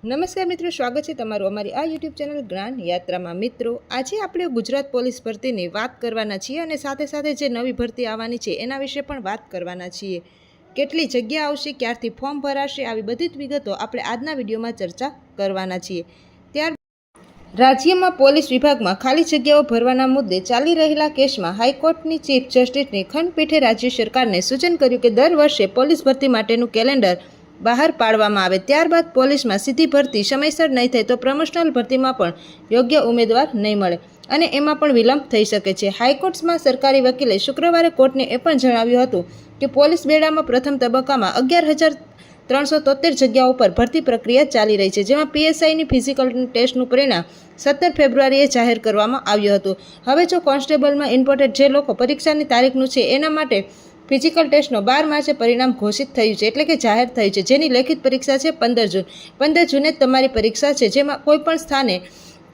નમસ્કાર મિત્રો, સ્વાગત છે તમારું અમારી આ યુટ્યુબ ચેનલ જ્ઞાન યાત્રામાં। મિત્રો, આજે આપણે ગુજરાત પોલીસ ભરતીની વાત કરવાના છીએ અને સાથે સાથે જે નવી ભરતી આવવાની છે એના વિશે પણ વાત કરવાના છીએ। કેટલી જગ્યા આવશે, ક્યારથી ફોર્મ ભરાશે, આવી બધી જ વિગતો આપણે આજના વિડીયોમાં ચર્ચા કરવાના છીએ। ત્યાર રાજ્યમાં પોલીસ વિભાગમાં ખાલી જગ્યાઓ ભરવાના મુદ્દે ચાલી રહેલા કેસમાં હાઈકોર્ટની ચીફ જસ્ટિસની ખંડપીઠે રાજ્ય સરકારને સૂચન કર્યું કે દર વર્ષે પોલીસ ભરતી માટેનું કેલેન્ડર બહાર પાડવામાં આવે। ત્યારબાદ પોલીસમાં સીધી ભરતી સમયસર નહીં થાય તો પ્રમોશનલ ભરતીમાં પણ યોગ્ય ઉમેદવાર નહીં મળે અને એમાં પણ વિલંબ થઈ શકે છે। હાઈકોર્ટમાં સરકારી વકીલે શુક્રવારે કોર્ટને એ પણ જણાવ્યું હતું કે પોલીસ બેડામાં પ્રથમ તબક્કામાં 11,373 જગ્યાઓ પર ભરતી પ્રક્રિયા ચાલી રહી છે, જેમાં પીએસઆઈની ફિઝિકલ ટેસ્ટનું પરિણામ 17 ફેબ્રુઆરીએ જાહેર કરવામાં આવ્યું હતું। હવે જો કોન્સ્ટેબલમાં ઇમ્પોર્ટેડ જે લોકો પરીક્ષાની તારીખનું છે એના માટે ફિઝિકલ ટેસ્ટનો 12 માર્ચે પરિણામ ઘોષિત થયું છે, એટલે કે જાહેર થયું છે, જેની લેખિત પરીક્ષા છે 15 જૂન। 15 જૂને તમારી પરીક્ષા છે, જેમાં કોઈ પણ સ્થાને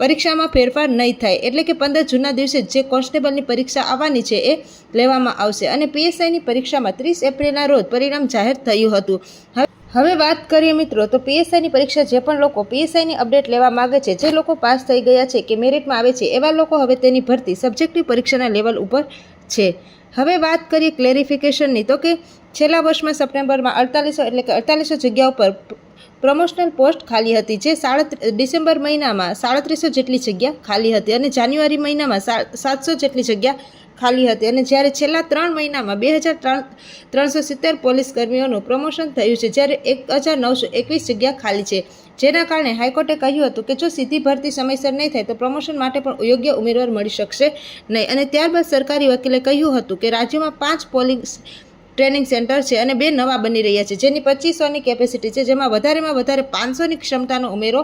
પરીક્ષામાં ફેરફાર નહીં થાય, એટલે કે 15 જૂનના દિવસે જે કોન્સ્ટેબલની પરીક્ષા આવવાની છે એ લેવામાં આવશે અને પીએસઆઈની પરીક્ષામાં 30 એપ્રિલના રોજ પરિણામ જાહેર થયું હતું। હવે વાત કરીએ મિત્રો, તો પીએસઆઈની પરીક્ષા જે પણ લોકો પીએસઆઈની અપડેટ લેવા માગે છે, જે લોકો પાસ થઈ ગયા છે કે મેરિટમાં આવે છે, એવા લોકો હવે તેની ભરતી સબ્જેક્ટિવ પરીક્ષાના લેવલ ઉપર છે। હવે વાત કરીએ ક્લેરિફિકેશનની, તો કે છેલ્લા વર્ષમાં સપ્ટેમ્બરમાં 4800 જગ્યાઓ પર પ્રમોશનલ પોસ્ટ ખાલી હતી, જે ડિસેમ્બર મહિનામાં 3700 જેટલી જગ્યા ખાલી હતી અને જાન્યુઆરી મહિનામાં 700 જેટલી જગ્યા ખાલી હતી અને જ્યારે છેલ્લા 3 મહિનામાં 2370 પોલીસ કર્મીઓનું પ્રમોશન થયું છે, જ્યારે 1921 જગ્યા ખાલી છે, જેના કારણે હાઈકોર્ટે કહ્યું હતું કે જો સીધી ભરતી સમયસર નહીં થાય તો પ્રમોશન માટે પણ યોગ્ય ઉમેદવાર મળી શકશે નહીં। અને ત્યારબાદ સરકારી વકીલે કહ્યું હતું કે રાજ્યમાં 5 પોલીસ ટ્રેનિંગ સેન્ટર છે અને 2 નવા બની રહ્યા છે, જેની 2500ની કેપેસિટી છે, જેમાં વધારેમાં વધારે 500ની ક્ષમતાનો ઉમેરો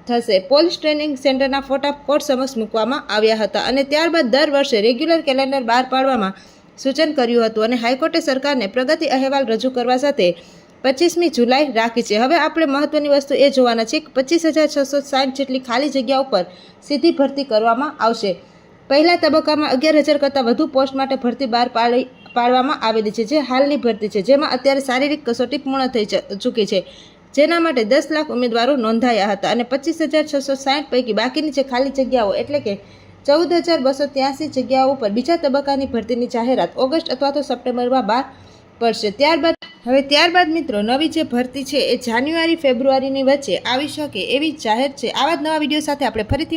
થશે। પોલીસ ટ્રેનિંગ સેન્ટરના ફોટા કોર્ટ સમક્ષ મૂકવામાં આવ્યા હતા અને ત્યારબાદ દર વર્ષે રેગ્યુલર કેલેન્ડર બહાર પાડવામાં સૂચન કર્યું હતું અને હાઈકોર્ટે સરકારને પ્રગતિ અહેવાલ રજૂ કરવા સાથે 25મી જુલાઈ રાખી છે। હવે આપણે મહત્વની વસ્તુ એ જોવાના છે કે 25,660 જેટલી ખાલી જગ્યા ઉપર સીધી ભરતી કરવામાં આવશે। પહેલા તબક્કામાં 11,000 કરતાં વધુ પોસ્ટ માટે ભરતી બહાર પાડવામાં આવેલી છે, જે હાલની ભરતી છે, જેમાં અત્યારે શારીરિક કસોટી પૂર્ણ થઈ ચૂકી છે, જેના માટે 10 લાખ ઉમેદવારો નોંધાયા હતા અને 25,660 પૈકી બાકીની જે ખાલી જગ્યાઓ એટલે કે 14,283 જગ્યાઓ પર બીજા તબક્કાની ભરતીની જાહેરાત ઓગસ્ટ અથવા તો સપ્ટેમ્બરમાં બહાર પડશે। ત્યારબાદ મિત્રો, નવી જે ભરતી છે એ જાન્યુઆરી ફેબ્રુઆરીની વચ્ચે આવી શકે એવી જાહેર છે। આવા જ નવા વિડીયો સાથે આપણે ફરીથી